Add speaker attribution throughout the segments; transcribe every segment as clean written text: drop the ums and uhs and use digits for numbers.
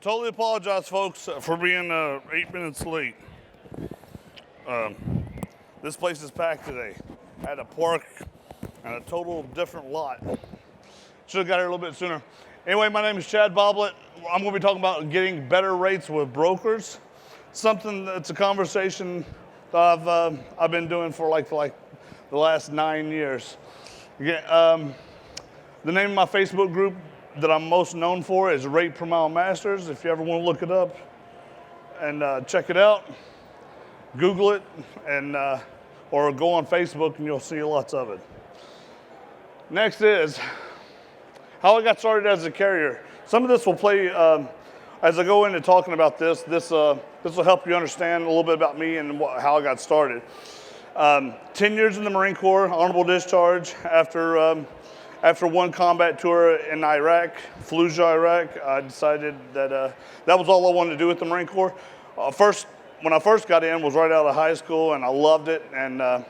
Speaker 1: Totally apologize, folks, for being 8 minutes late. This place is packed today. I had to park on a total different lot. Should have got here a little bit sooner. Anyway, my name is Chad Boblet. I'm going to be talking about getting better rates with brokers. Something that's a conversation that I've been doing for like the last 9 years. The name of my Facebook group that I'm most known for is Rate Per Mile Masters. If you ever want to look it up and check it out, Google it, and or go on Facebook and you'll see lots of it. Next is how I got started as a carrier. Some of this will play as I go into talking about this. This will help you understand a little bit about me and how I got started. 10 years in the Marine Corps, honorable discharge after one combat tour in Iraq, Fallujah, Iraq. I decided that that was all I wanted to do with the Marine Corps. When I first got in, was right out of high school, and I loved it. And I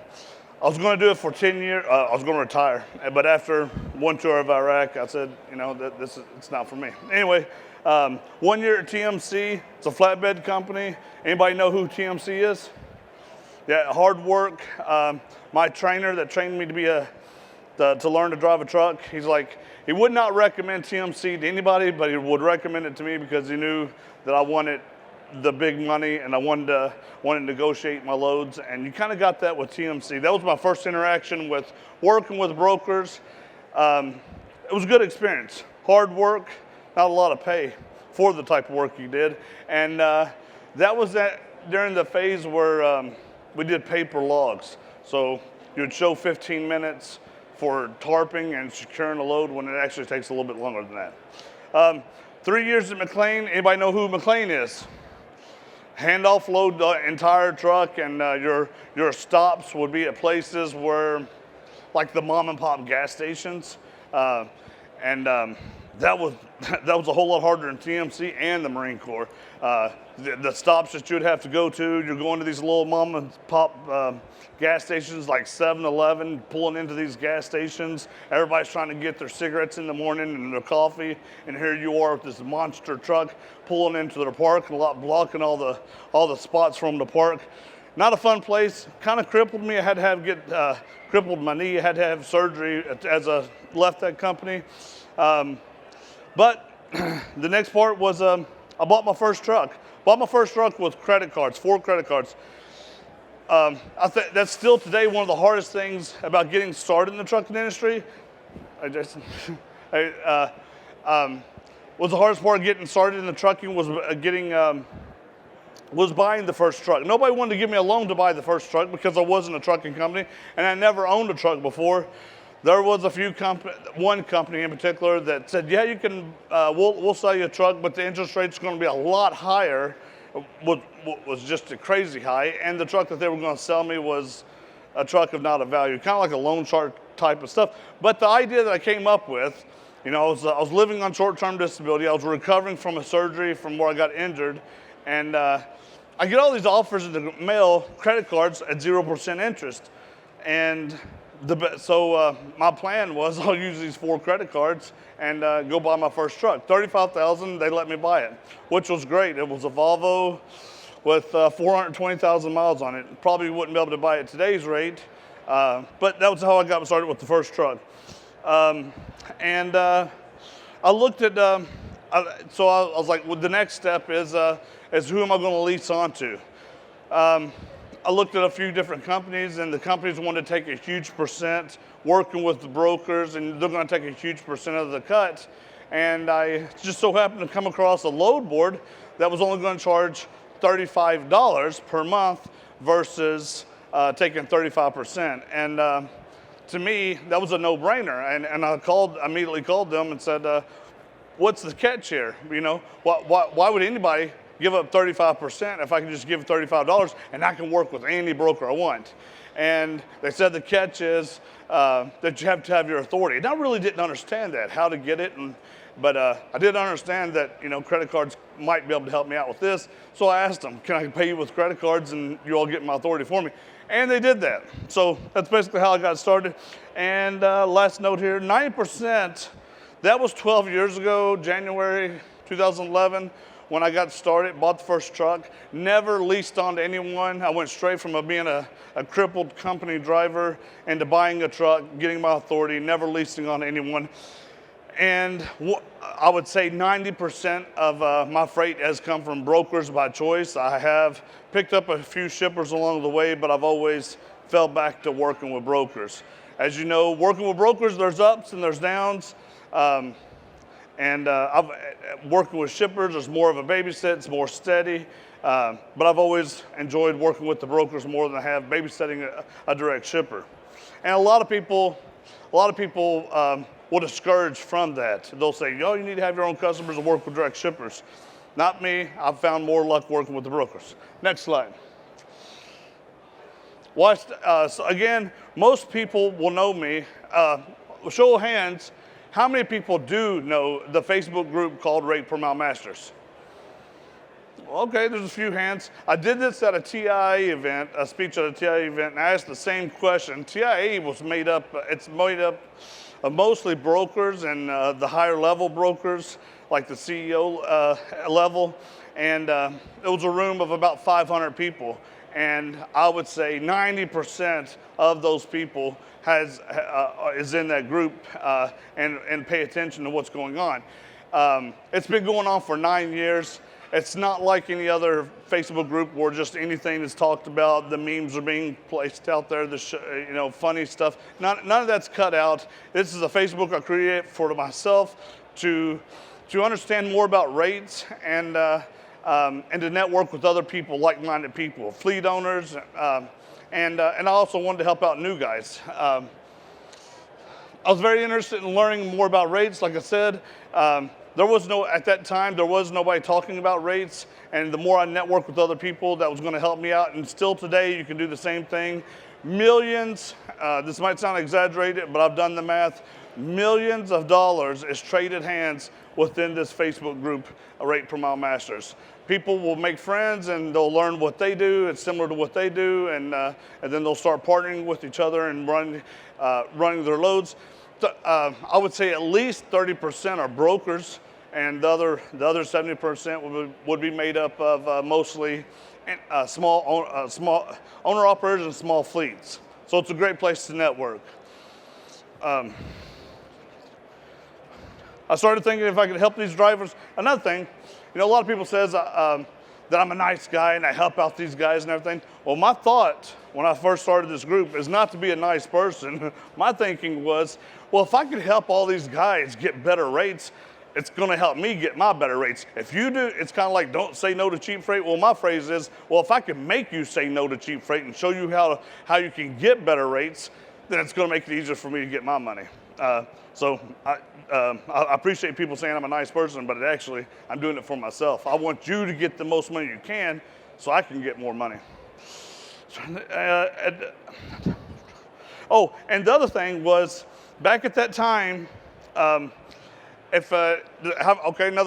Speaker 1: was going to do it for 10 years. I was going to retire, but after one tour of Iraq, I said, you know, it's not for me. Anyway, 1 year at TMC. It's a flatbed company. Anybody know who TMC is? Yeah, hard work. My trainer that trained me to learn to drive a truck, he's like, he would not recommend TMC to anybody, but he would recommend it to me because he knew that I wanted the big money and I wanted to negotiate my loads. And you kind of got that with TMC. That was my first interaction with working with brokers. It was a good experience. Hard work, not a lot of pay for the type of work you did. And that was during the phase where we did paper logs. So you'd show 15 minutes for tarping and securing a load when it actually takes a little bit longer than that. 3 years at McLean. Anybody know who McLean is? Hand offload the entire truck, and your stops would be at places where, like the mom and pop gas stations, and that was a whole lot harder than TMC and the Marine Corps. The stops that you'd have to go to, you're going to these little mom and pop gas stations like 7-Eleven, pulling into these gas stations. Everybody's trying to get their cigarettes in the morning and their coffee, and here you are with this monster truck pulling into their parking lot, blocking all the spots from the park. Not a fun place. Kind of crippled me. I had to crippled my knee. I had to have surgery as I left that company. But the next part was I bought my first truck. Bought my first truck with credit cards, 4 credit cards. I think that's still today one of the hardest things about getting started in the trucking industry. Hey, Jason. Was the hardest part of getting started in the trucking was was buying the first truck. Nobody wanted to give me a loan to buy the first truck because I wasn't a trucking company and I never owned a truck before. There was one company in particular that said, yeah, you can, we'll sell you a truck, but the interest rate's going to be a lot higher, was just a crazy high. And the truck that they were going to sell me was a truck of not a value, kind of like a loan shark type of stuff. But the idea that I came up with, you know, I was living on short-term disability. I was recovering from a surgery from where I got injured. And I get all these offers in the mail, credit cards at 0% interest. And so my plan was I'll use these 4 credit cards and go buy my first truck. $35,000, they let me buy it, which was great. It was a Volvo with 420,000 miles on it. Probably wouldn't be able to buy it at today's rate, but that was how I got started with the first truck. I looked at, so I was like, well, the next step is who am I going to lease onto? I looked at a few different companies, and the companies wanted to take a huge percent, working with the brokers, and they're going to take a huge percent of the cut. And I just so happened to come across a load board that was only going to charge $35 per month versus taking 35%. And to me, that was a no-brainer. And I immediately called them and said, what's the catch here? You know, why would anybody give up 35% if I can just give $35 and I can work with any broker I want? And they said the catch is that you have to have your authority. And I really didn't understand that, how to get it. But I did understand that, you know, credit cards might be able to help me out with this. So I asked them, can I pay you with credit cards and you all get my authority for me? And they did that. So that's basically how I got started. And last note here, 90%, that was 12 years ago, January 2011. when I got started, bought the first truck, never leased on to anyone. I went straight from being a crippled company driver into buying a truck, getting my authority, never leasing on to anyone. And I would say 90% of my freight has come from brokers by choice. I have picked up a few shippers along the way, but I've always fell back to working with brokers. As you know, working with brokers, there's ups and there's downs. I've working with shippers, there's more of a babysit, it's more steady. But I've always enjoyed working with the brokers more than I have babysitting a direct shipper. And a lot of people will discourage from that. They'll say, oh, you need to have your own customers and work with direct shippers. Not me. I've found more luck working with the brokers. Next slide. So again, most people will know me. Show of hands, how many people do know the Facebook group called Rate Per Mile Masters? Okay, there's a few hands. I did this at a TIA event, a speech at a TIA event, and I asked the same question. TIA was made up of mostly brokers and the higher level brokers, like the CEO level. And it was a room of about 500 people. And I would say 90% of those people is in that group and pay attention to what's going on. It's been going on for 9 years. It's not like any other Facebook group where just anything is talked about, the memes are being placed out there, funny stuff. None of that's cut out. This is a Facebook I created for myself to understand more about rates and to network with other people, like-minded people, fleet owners, and I also wanted to help out new guys. I was very interested in learning more about rates. Like I said, at that time, there was nobody talking about rates, and the more I networked with other people, that was going to help me out. And still today, you can do the same thing. Millions, this might sound exaggerated, but I've done the math, millions of dollars is traded hands within this Facebook group, Rate Per Mile Masters. People will make friends and they'll learn what they do. It's similar to what they do, and then they'll start partnering with each other and running their loads. I would say at least 30% are brokers, and the other 70% would be made up of mostly small owner operators and small fleets. So it's a great place to network. I started thinking if I could help these drivers. Another thing, a lot of people says that I'm a nice guy and I help out these guys and everything. Well, my thought when I first started this group is not to be a nice person. My thinking was, well, if I could help all these guys get better rates, it's going to help me get my better rates. If you do, it's kind of like don't say no to cheap freight. Well, my phrase is, well, if I can make you say no to cheap freight and show you how you can get better rates, then it's going to make it easier for me to get my money. So I appreciate people saying I'm a nice person, but actually I'm doing it for myself. I want you to get the most money you can so I can get more money. And the other thing was, back at that time, another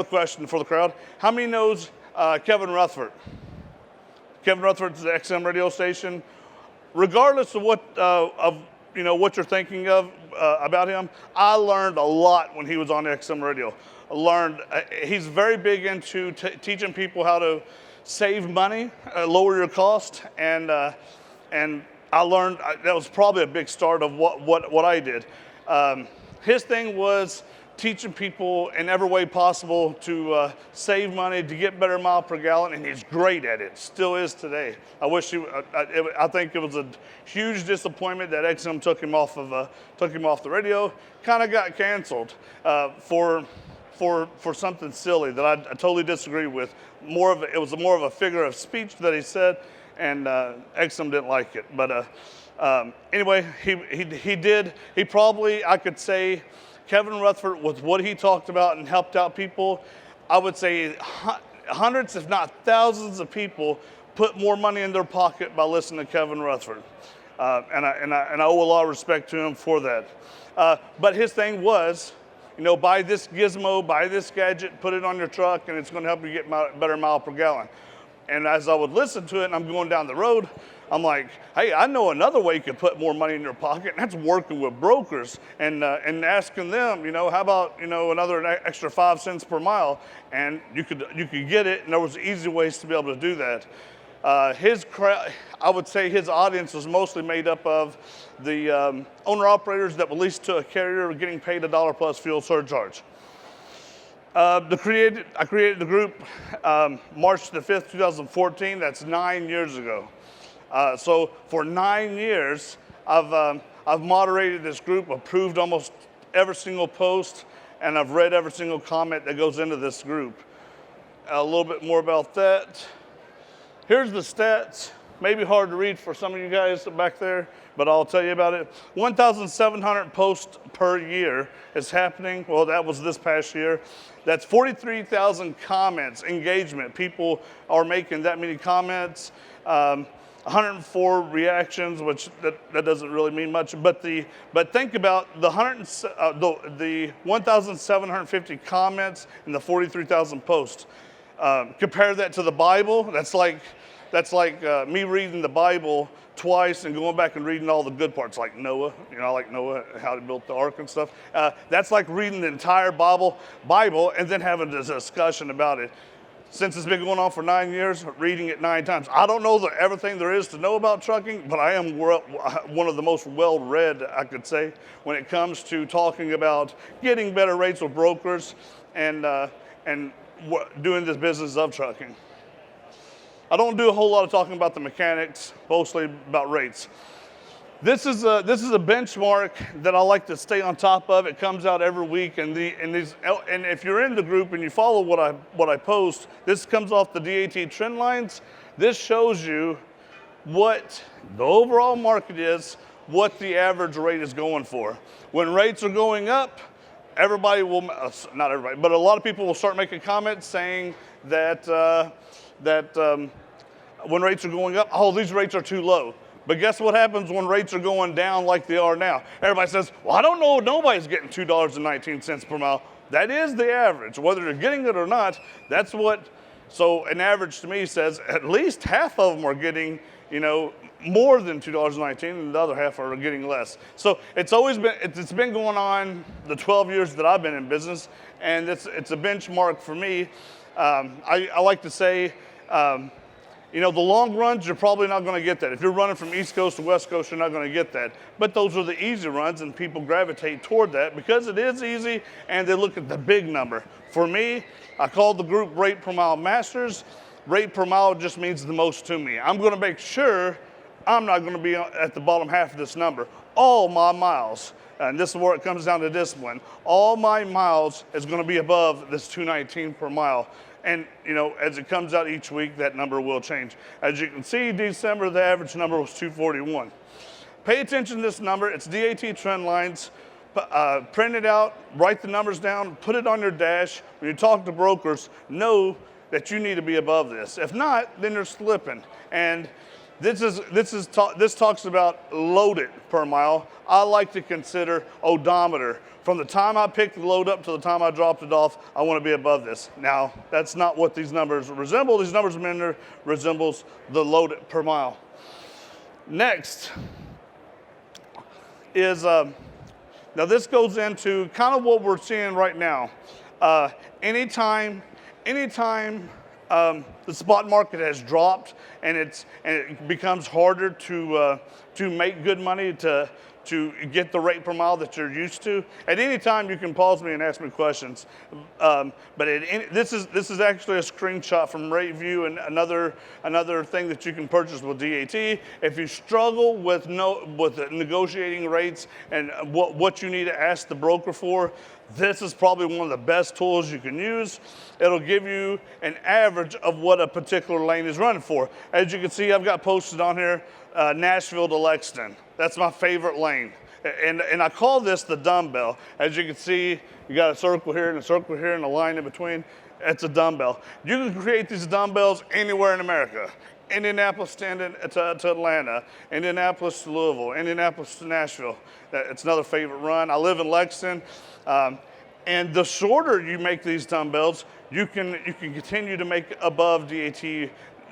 Speaker 1: question for the crowd. How many knows Kevin Rutherford? Kevin Rutherford's the XM radio station. Regardless of what you're thinking of about him, I learned a lot when he was on XM radio. I learned he's very big into teaching people how to save money, lower your cost, and I learned that was probably a big start of what I did. His thing was teaching people in every way possible to save money, to get better mile per gallon, and he's great at it. Still is today. I think it was a huge disappointment that XM took him off the radio. Kind of got canceled for something silly that I totally disagree with. It was more of a figure of speech that he said, and XM didn't like it. But anyway, he probably, I could say, Kevin Rutherford, with what he talked about and helped out people, I would say hundreds, if not thousands of people put more money in their pocket by listening to Kevin Rutherford. And I owe a lot of respect to him for that. But his thing was, buy this gizmo, buy this gadget, put it on your truck, and it's going to help you get better mile per gallon. And as I would listen to it and I'm going down the road, I'm like, hey, I know another way you could put more money in your pocket, and that's working with brokers and asking them, how about, another extra 5 cents per mile, and you could get it, and there was easy ways to be able to do that. I would say his audience was mostly made up of the owner-operators that were leased to a carrier getting paid $1 plus fuel surcharge. I created the group March the 5th, 2014. That's 9 years ago. So for 9 years, I've moderated this group, approved almost every single post, and I've read every single comment that goes into this group. A little bit more about that. Here's the stats. Maybe hard to read for some of you guys back there, but I'll tell you about it. 1,700 posts per year is happening. Well, that was this past year. That's 43,000 comments, engagement. People are making that many comments. 104 reactions, which that doesn't really mean much. But think about the 1,750 comments and the 43,000 posts. Compare that to the Bible. That's like me reading the Bible twice and going back and reading all the good parts, like Noah. I like Noah, how he built the ark and stuff. That's like reading the entire Bible and then having a discussion about it. Since it's been going on for 9 years, reading it 9 times. I don't know everything there is to know about trucking, but I am one of the most well-read, I could say, when it comes to talking about getting better rates with brokers and doing this business of trucking. I don't do a whole lot of talking about the mechanics, mostly about rates. This is a benchmark that I like to stay on top of. It comes out every week, and if you're in the group and you follow what I post, this comes off the DAT trend lines. This shows you what the overall market is, what the average rate is going for. When rates are going up, everybody will, not everybody, but a lot of people will start making comments saying that when rates are going up, oh, these rates are too low. But guess what happens when rates are going down like they are now? Everybody says, well, I don't know, nobody's getting $2.19 per mile. That is the average. Whether they're getting it or not, that's what, so an average to me says at least half of them are getting, more than $2.19 and the other half are getting less. So it's been going on the 12 years that I've been in business, and it's a benchmark for me. I like to say, the long runs, you're probably not going to get that. If you're running from East Coast to West Coast, you're not going to get that. But those are the easy runs, and people gravitate toward that because it is easy, and they look at the big number. For me, I call the group Rate Per Mile Masters. Rate per mile just means the most to me. I'm going to make sure I'm not going to be at the bottom half of this number. All my miles, and this is where it comes down to discipline, all my miles is going to be above this $2.19 per mile. And, as it comes out each week, that number will change. As you can see, December, the average number was 241. Pay attention to this number. It's DAT trend lines. Print it out, write the numbers down, put it on your dash. When you talk to brokers, know that you need to be above this. If not, then you're slipping. And this talks about loaded per mile. I like to consider odometer. From the time I pick the load up to the time I dropped it off, I want to be above this. Now, that's not what these numbers resemble. These numbers resembles the load per mile. Next is, now this goes into kind of what we're seeing right now. Anytime the spot market has dropped and it becomes harder to make good money, to get the rate per mile that you're used to. At any time, you can pause me and ask me questions. This is actually a screenshot from RateView and another thing that you can purchase with DAT. If you struggle with negotiating rates and what you need to ask the broker for, this is probably one of the best tools you can use. It'll give you an average of what a particular lane is running for. As you can see, I've got posted on here, Nashville to Lexington. That's my favorite lane. And I call this the dumbbell. As you can see, you got a circle here and a circle here and a line in between. It's a dumbbell. You can create these dumbbells anywhere in America. Indianapolis to Atlanta, Indianapolis to Louisville, Indianapolis to Nashville. It's another favorite run. I live in Lexington. And the shorter you make these dumbbells, you can continue to make above DAT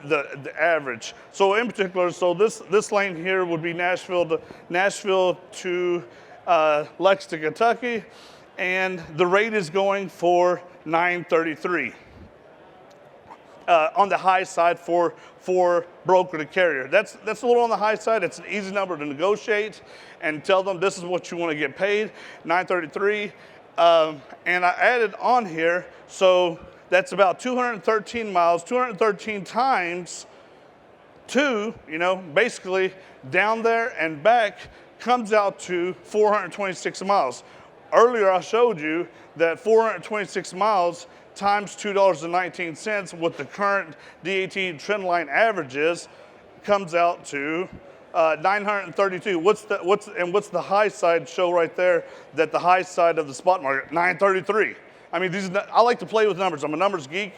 Speaker 1: the average. So in particular, so this lane here would be Nashville to Lexington, Kentucky, and the rate is going for $9.33 on the high side for broker to carrier. That's a little on the high side. It's an easy number to negotiate and tell them this is what you want to get paid, $9.33. And I added on here, so that's about 213 miles, 213 times 2, basically down there and back comes out to 426 miles. Earlier I showed you that 426 miles times $2.19 what the current DAT trendline average is comes out to 932. What's the high side show right there? That the high side of the spot market, 933. I mean, I like to play with numbers. I'm a numbers geek,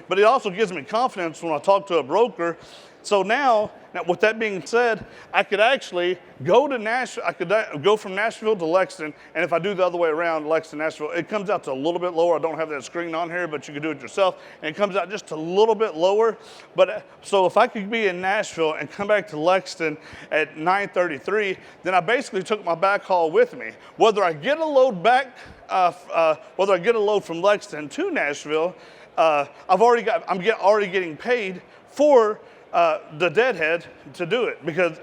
Speaker 1: but it also gives me confidence when I talk to a broker. So now with that being said, I could actually go to Nashville. I could go from Nashville to Lexington, and if I do the other way around, Lexington, Nashville, it comes out to a little bit lower. I don't have that screen on here, but you can do it yourself, and it comes out just a little bit lower. But so if I could be in Nashville and come back to Lexington at 9:33, then I basically took my backhaul with me. Whether I get a load back, whether I get a load from Lexington to Nashville, I'm already getting paid for the deadhead to do it, because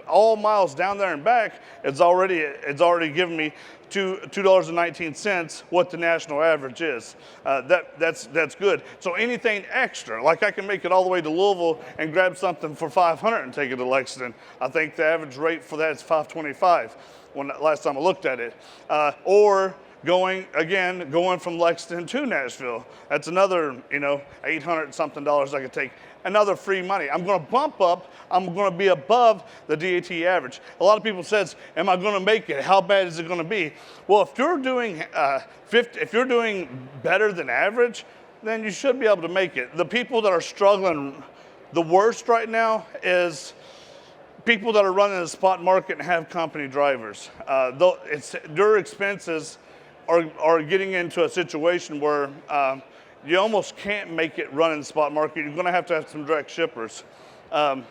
Speaker 1: all miles down there and back, it's already given me $2.19 what the national average is. That's good. So anything extra, like I can make it all the way to Louisville and grab something for $500 and take it to Lexington. I think the average rate for that is $525 last time I looked at it. Or going from Lexington to Nashville, that's another $800 something I could take. Another free money. I'm going to bump up. I'm going to be above the DAT average. A lot of people says, "Am I going to make it? How bad is it going to be?" Well, if you're doing if you're doing better than average, then you should be able to make it. The people that are struggling the worst right now is people that are running the spot market and have company drivers. Their expenses are getting into a situation where you almost can't make it run in the spot market. You're going to have some direct shippers. A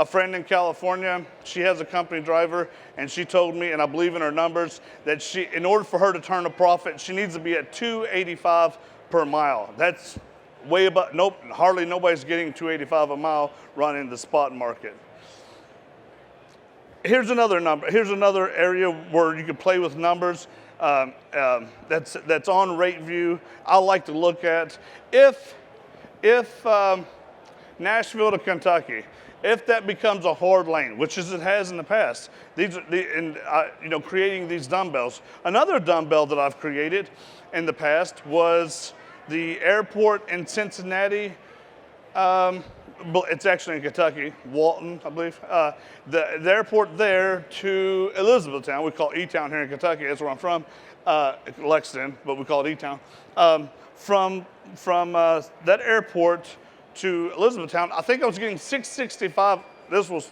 Speaker 1: friend in California, she has a company driver, and she told me, and I believe in her numbers, that in order for her to turn a profit, she needs to be at $2.85 per mile. That's way above. Nope, hardly nobody's getting $2.85 a mile running the spot market. Here's another number. Here's another area where you can play with numbers. That's on RateView. I like to look at if Nashville to Kentucky, if that becomes a hard lane, which it has in the past. Creating these dumbbells. Another dumbbell that I've created in the past was the airport in Cincinnati. It's actually in Kentucky, Walton, I believe. The airport there to Elizabethtown, we call E-Town here in Kentucky, that's where I'm from, Lexington, but we call it E-Town. From that airport to Elizabethtown, I think I was getting $665. This was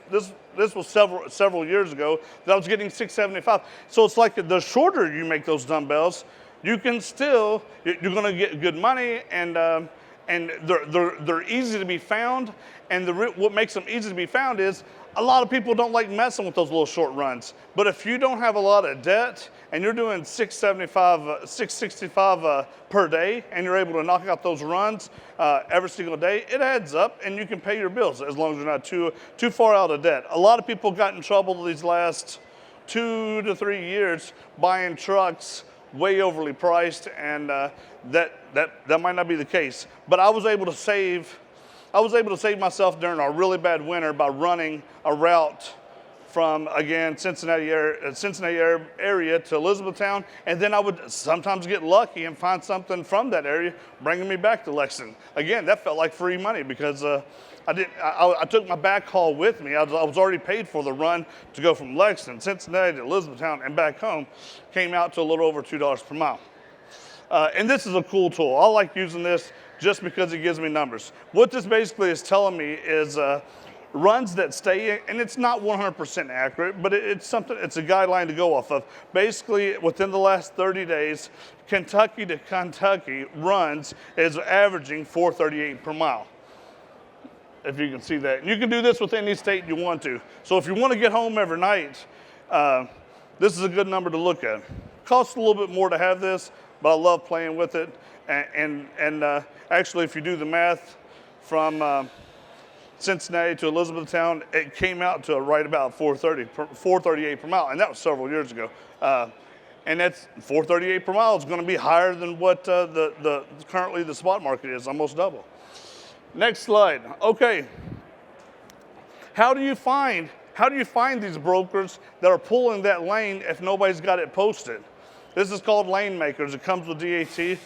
Speaker 1: several years ago that I was getting $675. So it's like the shorter you make those dumbbells, you're going to get good money, and they're easy to be found. And what makes them easy to be found is a lot of people don't like messing with those little short runs. But if you don't have a lot of debt and you're doing $665 per day, and you're able to knock out those runs every single day, it adds up, and you can pay your bills as long as you're not too far out of debt. A lot of people got in trouble these last 2 to 3 years buying trucks way overly priced, and that might not be the case. But I was able to save myself during a really bad winter by running a route from, again, Cincinnati area to Elizabethtown, and then I would sometimes get lucky and find something from that area bringing me back to Lexington. Again, that felt like free money, because I took my backhaul with me. I was already paid for the run to go from Lexington, Cincinnati to Elizabethtown and back home. Came out to a little over $2 per mile. And this is a cool tool. I like using this just because it gives me numbers. What this basically is telling me is runs that stay, and it's not 100% accurate, but it's a guideline to go off of. Basically, within the last 30 days, Kentucky to Kentucky runs is averaging 438 per mile. if you can see that. And you can do this with any state you want to. So if you want to get home every night, this is a good number to look at. Costs a little bit more to have this, but I love playing with it. And actually, if you do the math from Cincinnati to Elizabethtown, it came out to right about $4.38 per mile, and that was several years ago. And that's $4.38 per mile is going to be higher than what currently the spot market is, almost double. Next slide. Okay. How do you find these brokers that are pulling that lane if nobody's got it posted? This is called Lane Makers. It comes with DAT.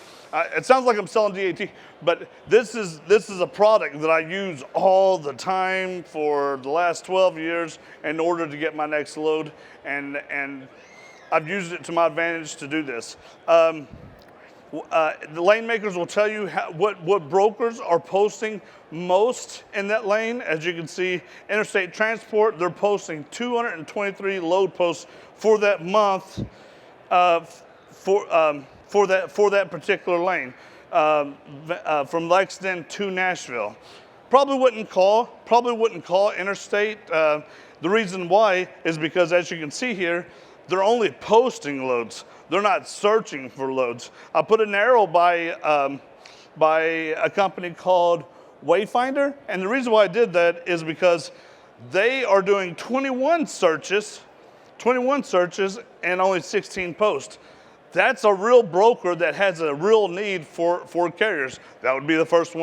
Speaker 1: It sounds like I'm selling DAT, but this is a product that I use all the time for the last 12 years in order to get my next load, and I've used it to my advantage to do this. The Lane Makers will tell you what brokers are posting most in that lane. As you can see, Interstate Transport, they're posting 223 load posts for that month for that particular lane from Lexington to Nashville. Probably wouldn't call Interstate. The reason why is because, as you can see here, they're only posting loads. They're not searching for loads. I put an arrow by a company called Wayfinder, and the reason why I did that is because they are doing 21 searches and only 16 posts. That's a real broker that has a real need for carriers. That would be the first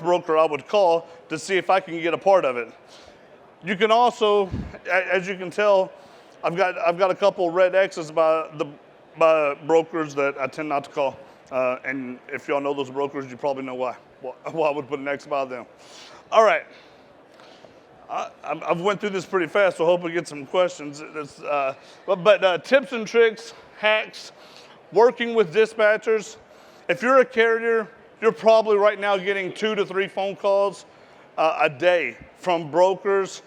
Speaker 1: broker I would call to see if I can get a part of it. You can also, as you can tell, I've got a couple red X's by brokers that I tend not to call. And if y'all know those brokers, you probably know why I would put an X by them. All right. I've went through this pretty fast, so I hope we get some questions. But tips and tricks, hacks, working with dispatchers. If you're a carrier, you're probably right now getting 2 to 3 phone calls a day from brokers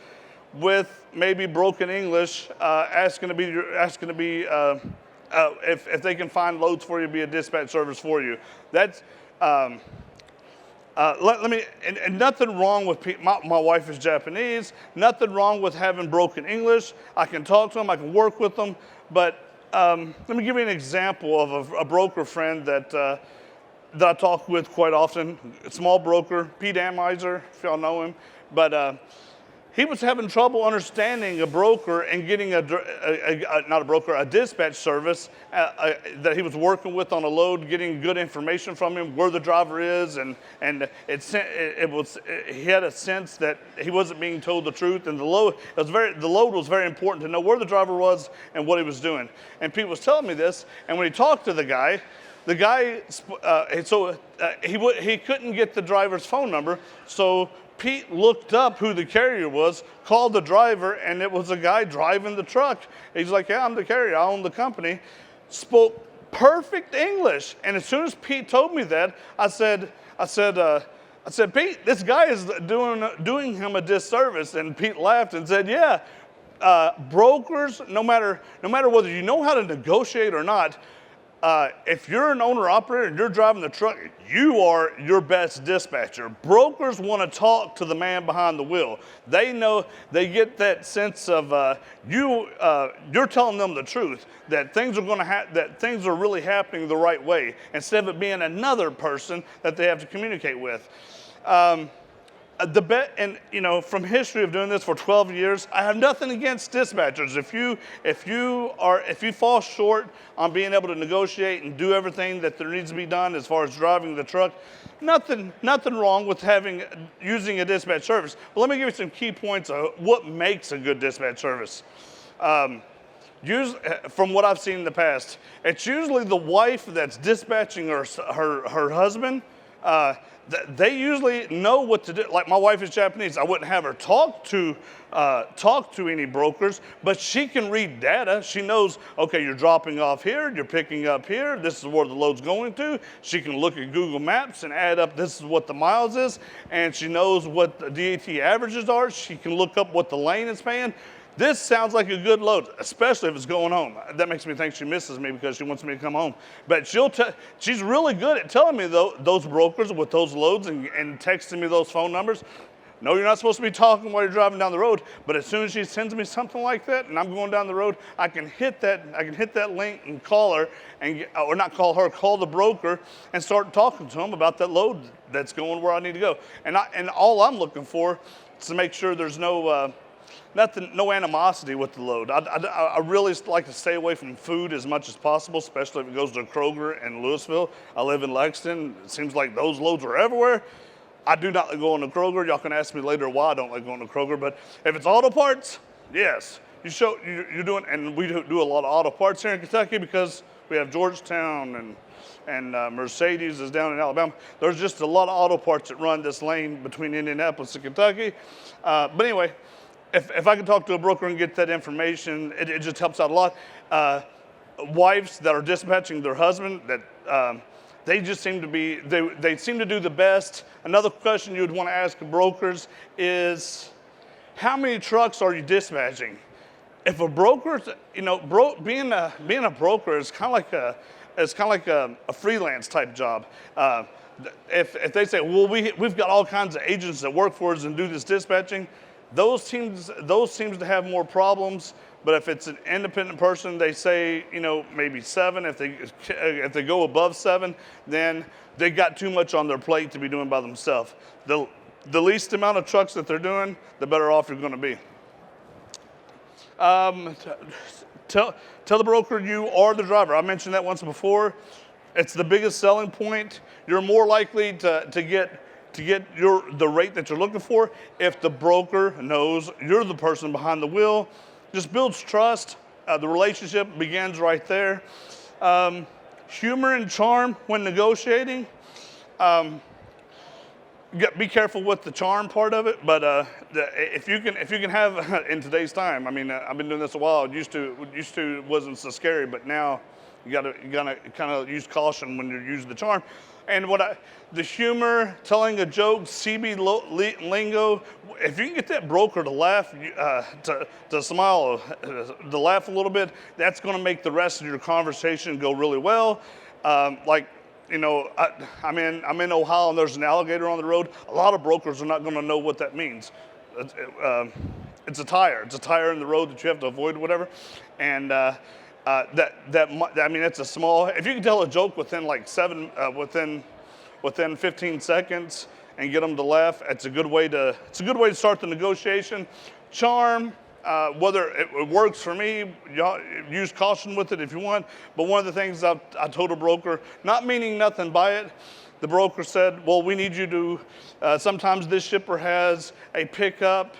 Speaker 1: with maybe broken English, asking to be if they can find loads for you, be a dispatch service for you. That's and nothing wrong with my wife is Japanese. Nothing wrong with having broken English. I can talk to them. I can work with them. But let me give you an example of a broker friend that I talk with quite often. A small broker, Pete Amizer, if y'all know him. But he was having trouble understanding a broker and getting a dispatch service that he was working with on a load, getting good information from him, where the driver is, and he had a sense that he wasn't being told the truth, and the load was very important to know where the driver was and what he was doing. And Pete was telling me this, and when he talked to the guy, he couldn't get the driver's phone number, so Pete looked up who the carrier was, called the driver, and it was a guy driving the truck. He's like, yeah, I'm the carrier. I own the company. Spoke perfect English. And as soon as Pete told me that, I said, Pete, this guy is doing him a disservice. And Pete laughed and said, yeah, brokers, no matter whether you know how to negotiate or not, if you're an owner-operator and you're driving the truck, you are your best dispatcher. Brokers want to talk to the man behind the wheel. They know, they get that sense of you're telling them the truth, that things are really happening the right way, instead of it being another person that they have to communicate with. From history of doing this for 12 years, I have nothing against dispatchers. If you fall short on being able to negotiate and do everything that there needs to be done as far as driving the truck, nothing wrong with using a dispatch service. But let me give you some key points of what makes a good dispatch service. From what I've seen in the past, it's usually the wife that's dispatching her husband. They usually know what to do. Like, my wife is Japanese. I wouldn't have her talk to any brokers, but she can read data. She knows, okay, you're dropping off here, you're picking up here, this is where the load's going to. She can look at Google Maps and add up, this is what the miles is, and she knows what the DAT averages are. She can look up what the lane is paying. This sounds like a good load, especially if it's going home. That makes me think she misses me because she wants me to come home. But she's really good at telling me those brokers with those loads and texting me those phone numbers. No, you're not supposed to be talking while you're driving down the road, but as soon as she sends me something like that and I'm going down the road, I can hit that link and call her, or not call her, call the broker and start talking to them about that load that's going where I need to go. And all I'm looking for is to make sure there's no animosity with the load. I really like to stay away from food as much as possible, especially if it goes to a Kroger in Louisville. I live in Lexington. It seems like those loads are everywhere. I do not like going to Kroger. Y'all can ask me later why I don't like going to Kroger. But if it's auto parts, yes. You're doing, and we do a lot of auto parts here in Kentucky because we have Georgetown and Mercedes is down in Alabama. There's just a lot of auto parts that run this lane between Indianapolis and Kentucky. But anyway, if I can talk to a broker and get that information, it just helps out a lot. Wives that are dispatching their husband, that they just seem to be, they seem to do the best. Another question you would want to ask brokers is, how many trucks are you dispatching? If a broker, being a broker is kind of like a freelance type job. If they say, well, we've got all kinds of agents that work for us and do this dispatching, those seems to have more problems. But if it's an independent person, they say, maybe 7. If they go above 7, then they got too much on their plate to be doing by themselves. The least amount of trucks that they're doing, the better off you're going to be. Tell the broker you are the driver. I mentioned that once before. It's the biggest selling point. You're more likely to get the rate that you're looking for if the broker knows you're the person behind the wheel. Just builds trust. The relationship begins right there. Humor and charm when negotiating. Be careful with the charm part of it, but if you can have in today's time. I mean, I've been doing this a while. It used to wasn't so scary, but now you gotta kind of use caution when you're using the charm. And the humor, telling a joke, CB lingo. If you can get that broker to laugh, to smile, to laugh a little bit, that's going to make the rest of your conversation go really well. I'm in Ohio and there's an alligator on the road. A lot of brokers are not going to know what that means. It's a tire. It's a tire in the road that you have to avoid, or whatever. And it's a small. If you can tell a joke within within 15 seconds and get them to laugh, it's a good way to start the negotiation. Charm. Whether it works for me, y'all use caution with it if you want. But one of the things I told a broker, not meaning nothing by it, the broker said, well, we need you to, sometimes this shipper has a pickup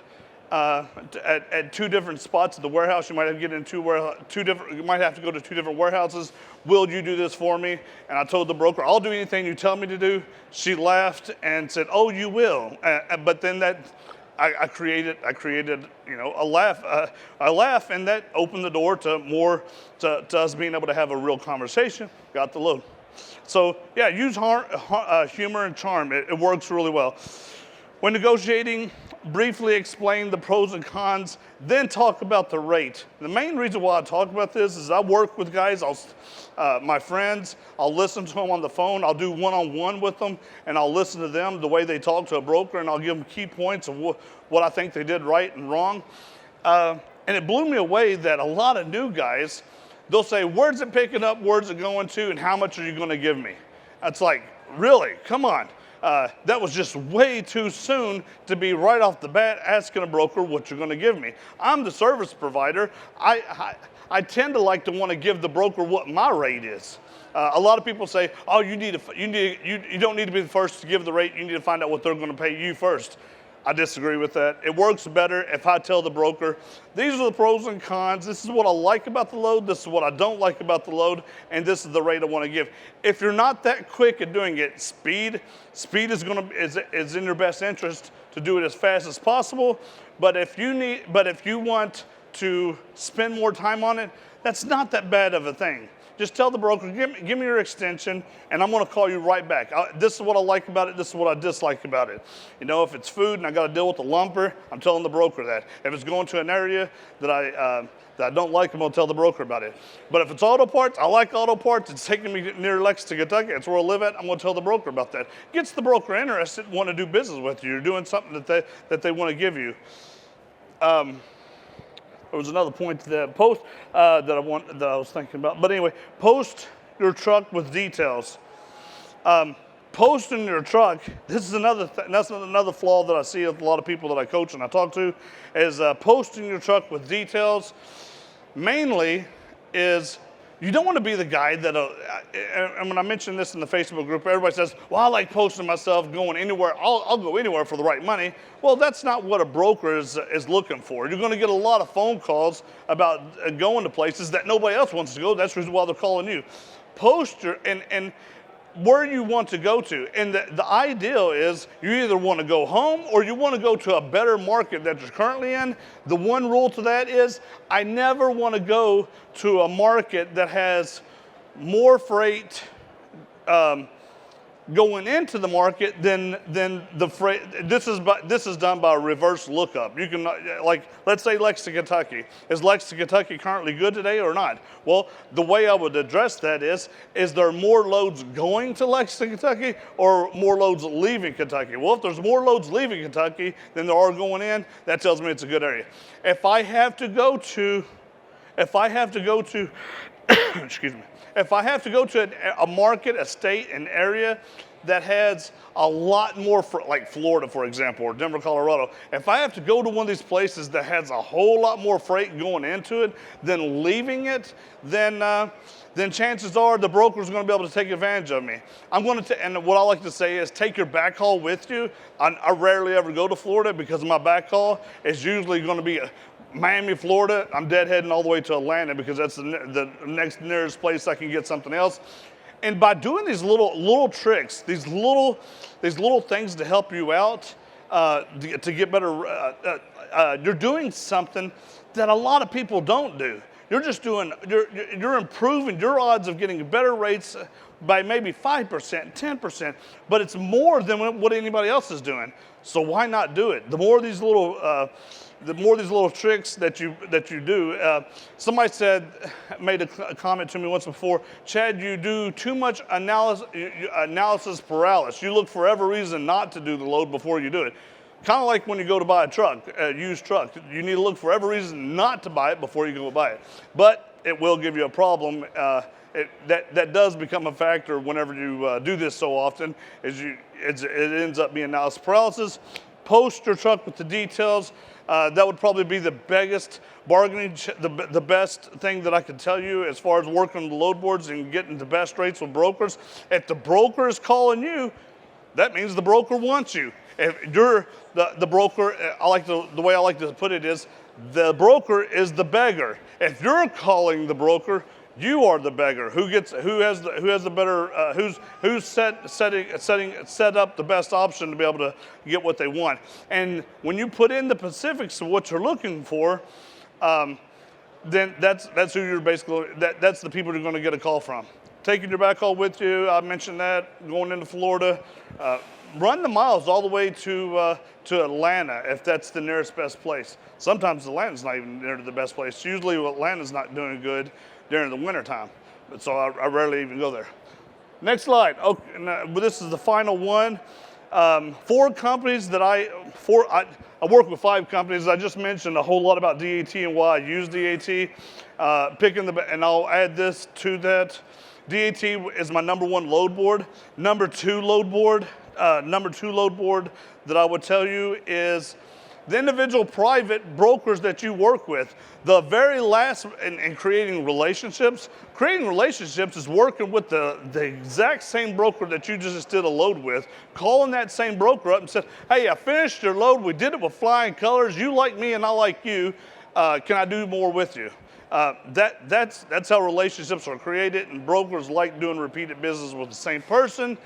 Speaker 1: at 2 different spots at the warehouse. You might have to get in you might have to go to 2 different warehouses. Will you do this for me? And I told the broker, I'll do anything you tell me to do. She laughed and said, oh, you will. But then I created a laugh, and that opened the door to us being able to have a real conversation. Got the load. So yeah, use humor and charm. It works really well. When negotiating, briefly explain the pros and cons, then talk about the rate. The main reason why I talk about this is I work with guys, my friends, I'll listen to them on the phone, I'll do one-on-one with them, and I'll listen to them, the way they talk to a broker, and I'll give them key points of what I think they did right and wrong. And it blew me away that a lot of new guys, they'll say, where's it picking up, where's it going to, and how much are you going to give me? It's like, really? Come on. That was just way too soon to be right off the bat asking a broker what you're going to give me. I'm the service provider. I tend to like to want to give the broker what my rate is. A lot of people say, oh, you don't need to be the first to give the rate. You need to find out what they're going to pay you first. I disagree with that. It works better if I tell the broker, these are the pros and cons. This is what I like about the load. This is what I don't like about the load. And this is the rate I want to give. If you're not that quick at doing it, speed is in your best interest to do it as fast as possible. But if you want to spend more time on it, that's not that bad of a thing. just tell the broker, give me your extension, and I'm going to call you right back. This is what I like about it. This is what I dislike about it. You know, if it's food and I got to deal with the lumper, I'm telling the broker that. If it's going to an area that I don't like, I'm going to tell the broker about it. But if it's auto parts, I like auto parts. It's taking me near Lexington, Kentucky. That's where I live at. I'm going to tell the broker about that. Gets the broker interested, want to do business with you. You're doing something that they want to give you. There was another point to that post that I was thinking about. But anyway, post your truck with details. Posting your truck. This is that's another flaw that I see with a lot of people that I coach and I talk to, is posting your truck with details. Mainly, is you don't want to be the guy that, and when I mentioned this in the Facebook group, everybody says, well, I like posting myself, going anywhere. I'll go anywhere for the right money. Well, that's not what a broker is looking for. You're going to get a lot of phone calls about going to places that nobody else wants to go. That's the reason why they're calling you. Post your, and where you want to go to. And the ideal is you either want to go home or you want to go to a better market that you're currently in. The one rule to that is I never want to go to a market that has more freight going into the market than the freight. This is done by a reverse lookup. You can, like, let's say Lexington, Kentucky. Is Lexington, Kentucky currently good today or not? Well, the way I would address that is there more loads going to Lexington, Kentucky or more loads leaving Kentucky? Well, if there's more loads leaving Kentucky than there are going in, that tells me it's a good area. If I have to go to, excuse me, if I have to go to a market, a state, an area that has a lot more, like Florida, for example, or Denver, Colorado, if I have to go to one of these places that has a whole lot more freight going into it than leaving it, then chances are the broker's going to be able to take advantage of me. And what I like to say is take your backhaul with you. I rarely ever go to Florida because my backhaul is usually going to be Miami, Florida. I'm deadheading all the way to Atlanta because that's the next nearest place I can get something else. And by doing these little tricks, these little things to help you out to get better, you're doing something that a lot of people don't do. You're improving your odds of getting better rates by maybe 5%, 10%, but it's more than what anybody else is doing. So why not do it? The more of these little tricks that you do. Somebody made a comment to me once before, Chad, you do too much analysis paralysis. You look for every reason not to do the load before you do it. Kind of like when you go to buy a used truck. You need to look for every reason not to buy it before you go buy it. But it will give you a problem. That does become a factor whenever you do this so often. It ends up being analysis paralysis. Post your truck with the details. That would probably be the biggest bargaining, the best thing that I could tell you as far as working the load boards and getting the best rates with brokers. If the broker is calling you, that means the broker wants you. If you're the broker, the way I like to put it is, the broker is the beggar. If you're calling the broker, you are the beggar. Who has the better? Who's set up the best option to be able to get what they want? And when you put in the specifics of what you're looking for, then that's who you're basically. That's the people you're going to get a call from. Taking your backhaul with you. I mentioned that. Going into Florida. Run the miles all the way to Atlanta if that's the nearest best place. Sometimes Atlanta's not even near the best place. Usually Atlanta's not doing good during the wintertime. So I rarely even go there. Next slide. Okay, this is the final one. 4 companies that I work with 5 companies. I just mentioned a whole lot about DAT and why I use DAT. And I'll add this to that. DAT is my #1 load board. #2 load board. #2 load board that I would tell you is the individual private brokers that you work with. The very last in creating relationships. Creating relationships is working with the exact same broker that you just did a load with, calling that same broker up and said, hey, I finished your load. We did it with flying colors. You like me and I like you. Can I do more with you? That's how relationships are created, and brokers like doing repeated business with the same person.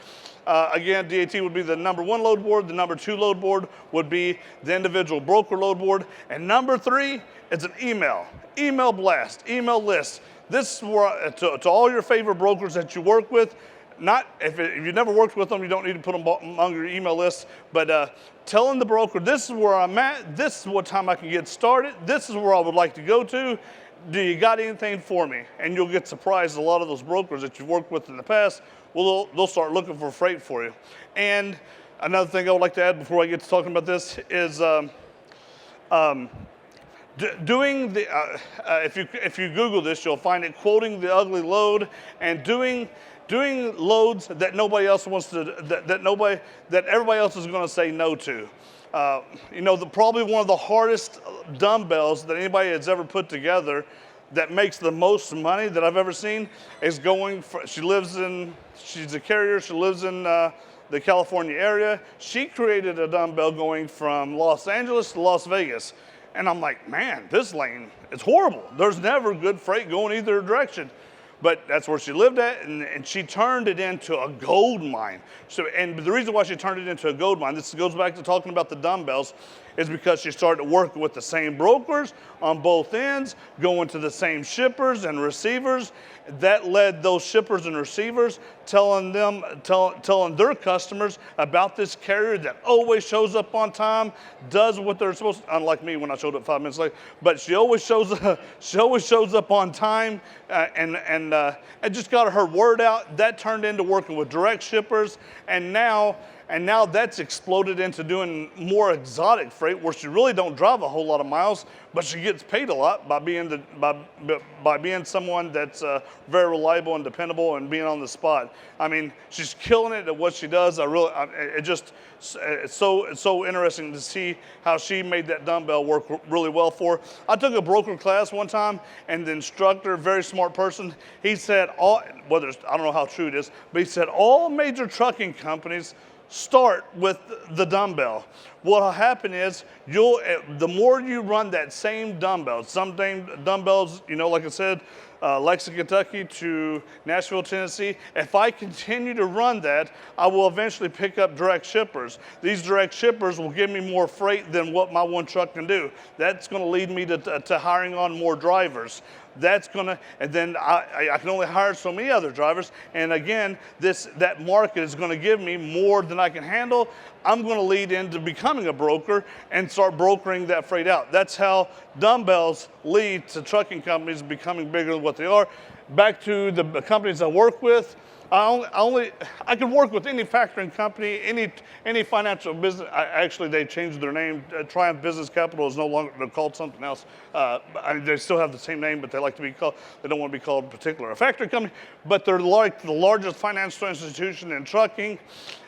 Speaker 1: Again, DAT would be the #1 load board. The #2 load board would be the individual broker load board. And #3 is an email blast, email list. This is where, to all your favorite brokers that you work with, not if you've never worked with them, you don't need to put them among your email list, but telling the broker, this is where I'm at, this is what time I can get started, this is where I would like to go to, do you got anything for me? And you'll get surprised. A lot of those brokers that you've worked with in the past, well, they'll start looking for freight for you. And another thing I would like to add before I get to talking about this is doing the, if you Google this, you'll find it, quoting the ugly load, and doing loads that nobody else wants to, that everybody else is going to say no to. You know, probably one of the hardest dumbbells that anybody has ever put together that makes the most money that I've ever seen is going for, she's a carrier, she lives in the California area. She created a dumbbell going from Los Angeles to Las Vegas. And I'm like, man, this lane is horrible. There's never good freight going either direction. But that's where she lived at, and she turned it into a gold mine. So, and the reason why she turned it into a gold mine, this goes back to talking about the dumbbells, is because she started working with the same brokers on both ends, going to the same shippers and receivers. That led those shippers and receivers telling their customers about this carrier that always shows up on time, does what they're supposed to, unlike me when I showed up 5 minutes late, but she always shows up on time, and just got her word out. That turned into working with direct shippers, and now that's exploded into doing more exotic freight where she really don't drive a whole lot of miles, but she gets paid a lot by being by being someone that's very reliable and dependable and being on the spot. I mean, she's killing it at what she does. It's so interesting to see how she made that dumbbell work really well for her. I took a broker class one time, and the instructor, very smart person, he said I don't know how true it is, but he said all major trucking companies start with the dumbbell. What'll happen is the more you run that same dumbbell, some dumbbells, you know, like I said, Lexington, Kentucky to Nashville, Tennessee, if I continue to run that, I will eventually pick up direct shippers. These direct shippers will give me more freight than what my one truck can do. That's going to lead me to hiring on more drivers. And then I can only hire so many other drivers. And again, that market is going to give me more than I can handle. I'm going to lead into becoming a broker and start brokering that freight out. That's how dumbbells lead to trucking companies becoming bigger than what they are. Back to the companies I work with. I can work with any factoring company, any financial business. Actually, they changed their name. Triumph Business Capital is no longer, they're called something else. They still have the same name, but they like to be called, they don't want to be called particular a factory company, but they're like the largest financial institution in trucking.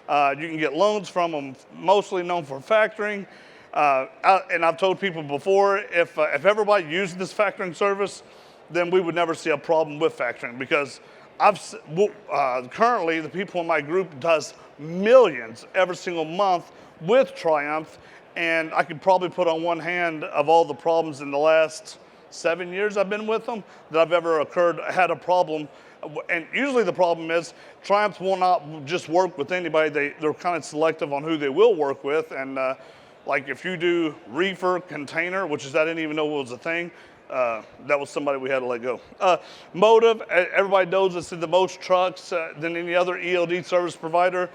Speaker 1: You can get loans from them, mostly known for factoring. And I've told people before, if everybody used this factoring service, then we would never see a problem with factoring, because currently the people in my group does millions every single month with Triumph, and I could probably put on one hand of all the problems in the last 7 years I've been with them that I've ever had a problem. And usually the problem is Triumph will not just work with anybody. They're kind of selective on who they will work with, and like if you do reefer container, which is I didn't even know was a thing. That was somebody we had to let go. Motive, everybody knows it's in the most trucks than any other ELD service provider.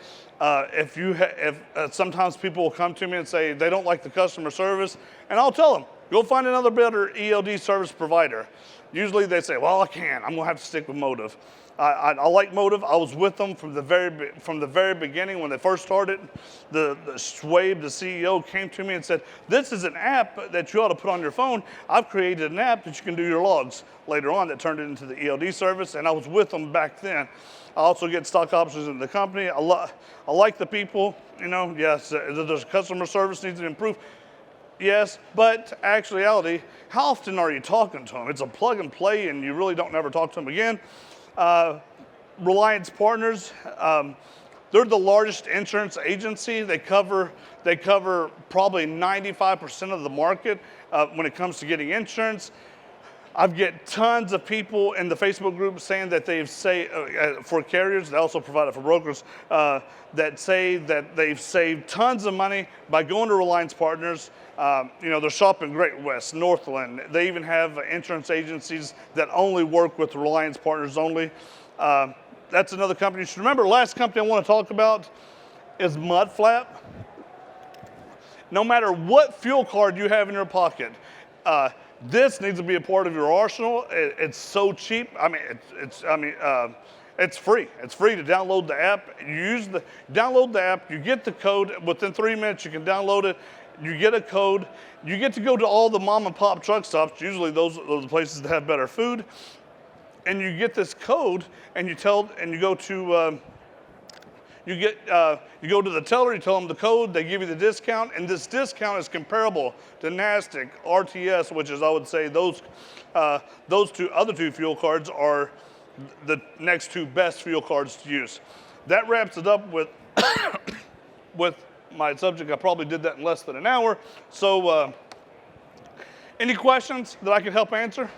Speaker 1: Sometimes people will come to me and say they don't like the customer service, and I'll tell them, go find another better ELD service provider. Usually they say, well, I'm going to have to stick with Motive. I like Motive. I was with them from the very beginning when they first started. The Schwabe, the CEO, came to me and said, this is an app that you ought to put on your phone. I've created an app that you can do your logs. Later on, that turned it into the ELD service, and I was with them back then. I also get stock options in the company. I like the people. You know, yes, the customer service needs to improve. Yes, but actuality, how often are you talking to them? It's a plug and play, and you really don't never talk to them again. Reliance Partners, they're the largest insurance agency. They cover probably 95% of the market when it comes to getting insurance. I've get tons of people in the Facebook group saying that they've for carriers, they also provide it for brokers, that say that they've saved tons of money by going to Reliance Partners. They're shopping Great West, Northland. They even have insurance agencies that only work with Reliance Partners only. That's another company you should remember. Last company I want to talk about is Mudflap. No matter what fuel card you have in your pocket, this needs to be a part of your arsenal. It's so cheap. It's free. It's free to download the app. Download the app. You get the code within 3 minutes. You can download it. You get a code. You get to go to all the mom and pop truck stops. Usually those are the places that have better food. And you get this code, and you go to. You go to the teller, you tell them the code, they give you the discount, and this discount is comparable to NASDAQ, RTS, which is, I would say, those other two fuel cards are the next two best fuel cards to use. That wraps it up with, with my subject. I probably did that in less than an hour. So any questions that I can help answer?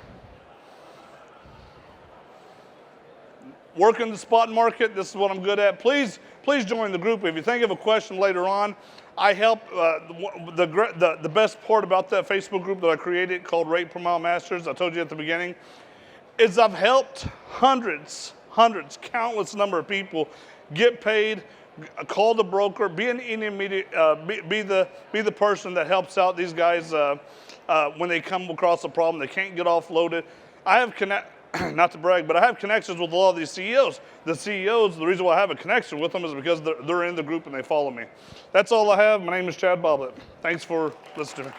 Speaker 1: Work in the spot market, this is what I'm good at. Please join the group. If you think of a question later on, I help. The best part about that Facebook group that I created called Rate Per Mile Masters, I told you at the beginning, is I've helped hundreds, countless number of people get paid, call the broker, be an intermediate, be the person that helps out these guys when they come across a problem they can't get offloaded. I have not to brag, but I have connections with a lot of these CEOs. The CEOs, the reason why I have a connection with them is because they're in the group and they follow me. That's all I have. My name is Chad Boblett. Thanks for listening.